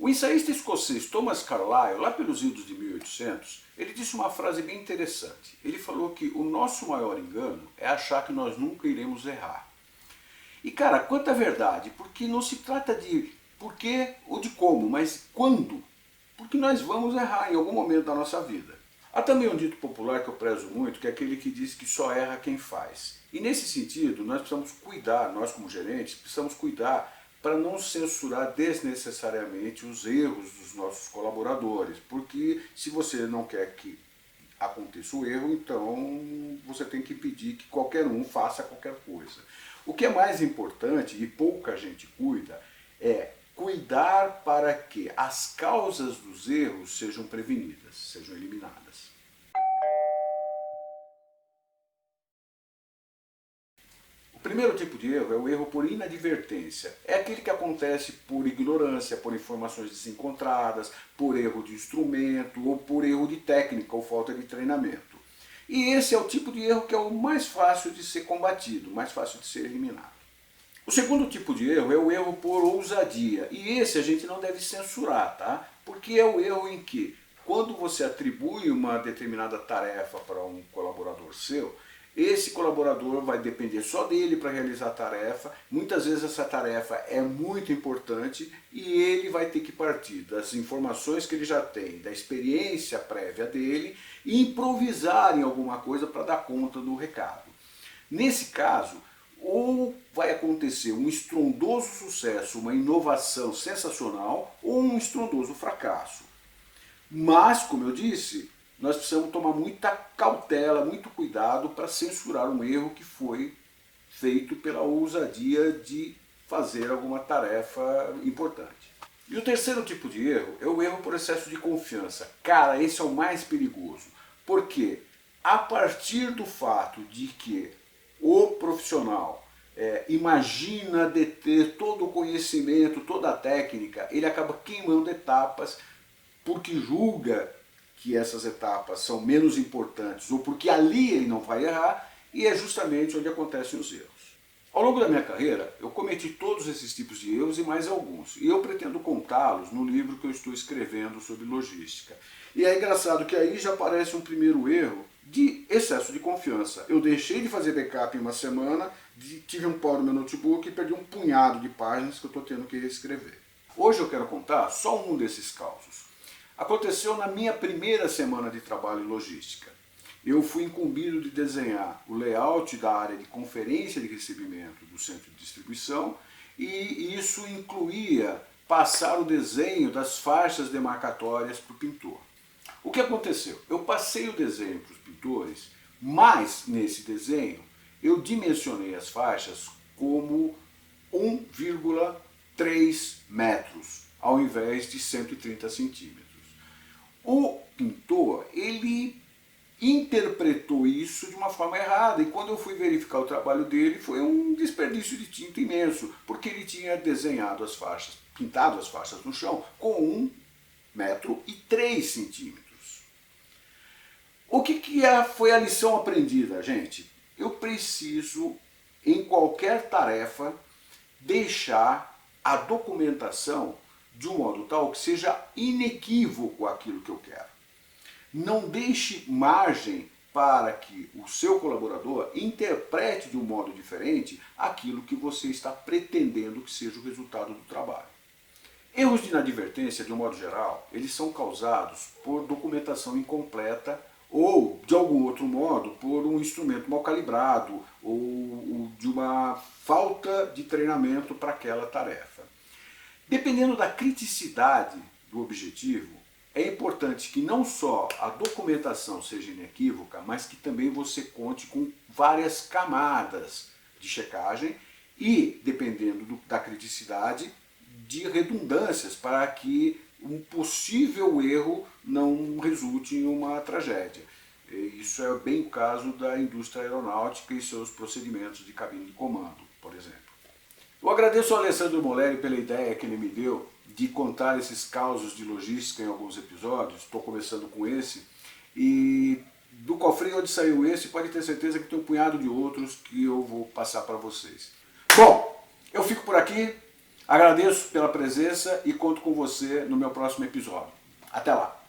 O ensaísta escocês Thomas Carlyle, lá pelos idos de 1800, ele disse uma frase bem interessante. Ele falou que o nosso maior engano é achar que nós nunca iremos errar. E cara, quanta verdade, porque não se trata de porquê ou de como, mas quando. Porque nós vamos errar em algum momento da nossa vida. Há também um dito popular que eu prezo muito, que é aquele que diz que só erra quem faz. E nesse sentido, nós precisamos cuidar, nós como gerentes, precisamos cuidar para não censurar desnecessariamente os erros dos nossos colaboradores. Porque se você não quer que aconteça o erro, então você tem que impedir que qualquer um faça qualquer coisa. O que é mais importante, e pouca gente cuida, é cuidar para que as causas dos erros sejam prevenidas, sejam eliminadas. O primeiro tipo de erro é o erro por inadvertência. É aquele que acontece por ignorância, por informações desencontradas, por erro de instrumento ou por erro de técnica ou falta de treinamento. E esse é o tipo de erro que é o mais fácil de ser combatido, mais fácil de ser eliminado. O segundo tipo de erro é o erro por ousadia, e esse a gente não deve censurar, tá? Porque é o erro em que, quando você atribui uma determinada tarefa para um colaborador seu, esse colaborador vai depender só dele para realizar a tarefa, muitas vezes essa tarefa é muito importante e ele vai ter que partir das informações que ele já tem, da experiência prévia dele e improvisar em alguma coisa para dar conta do recado. Nesse caso, ou vai acontecer um estrondoso sucesso, uma inovação sensacional, ou um estrondoso fracasso. Mas, como eu disse, nós precisamos tomar muita cautela, muito cuidado para censurar um erro que foi feito pela ousadia de fazer alguma tarefa importante. E o terceiro tipo de erro é o erro por excesso de confiança. Cara, esse é o mais perigoso. Por quê? A partir do fato de que o profissional imagina deter todo o conhecimento, toda a técnica, ele acaba queimando etapas porque julga que essas etapas são menos importantes ou porque ali ele não vai errar, e é justamente onde acontecem os erros. Ao longo da minha carreira, eu cometi todos esses tipos de erros e mais alguns, e eu pretendo contá-los no livro que eu estou escrevendo sobre logística. E é engraçado que aí já aparece um primeiro erro de excesso de confiança. Eu deixei de fazer backup em uma semana, tive um pau no meu notebook e perdi um punhado de páginas que eu estou tendo que reescrever. Hoje eu quero contar só um desses causos. Aconteceu na minha primeira semana de trabalho em logística. Eu fui incumbido de desenhar o layout da área de conferência de recebimento do centro de distribuição, e isso incluía passar o desenho das faixas demarcatórias para o pintor. O que aconteceu? Eu passei o desenho para os pintores, mas nesse desenho eu dimensionei as faixas como 1,3 metros, ao invés de 130 centímetros. O pintor, ele interpretou isso de uma forma errada, e quando eu fui verificar o trabalho dele, foi um desperdício de tinta imenso, porque ele tinha desenhado as faixas, pintado as faixas no chão com 1,3 metros. O que foi a lição aprendida, gente? Eu preciso, em qualquer tarefa, deixar a documentação de um modo tal que seja inequívoco aquilo que eu quero. Não deixe margem para que o seu colaborador interprete de um modo diferente aquilo que você está pretendendo que seja o resultado do trabalho. Erros de inadvertência, de um modo geral, eles são causados por documentação incompleta ou, de algum outro modo, por um instrumento mal calibrado ou de uma falta de treinamento para aquela tarefa. Dependendo da criticidade do objetivo, é importante que não só a documentação seja inequívoca, mas que também você conte com várias camadas de checagem e, dependendo da criticidade, de redundâncias para que um possível erro não resulte em uma tragédia. Isso é bem o caso da indústria aeronáutica e seus procedimentos de cabine de comando, por exemplo. Eu agradeço ao Alessandro Moleri pela ideia que ele me deu de contar esses causos de logística em alguns episódios. Estou começando com esse, e do cofrinho onde saiu esse, pode ter certeza que tem um punhado de outros que eu vou passar para vocês. Bom, eu fico por aqui. Agradeço pela presença e conto com você no meu próximo episódio. Até lá!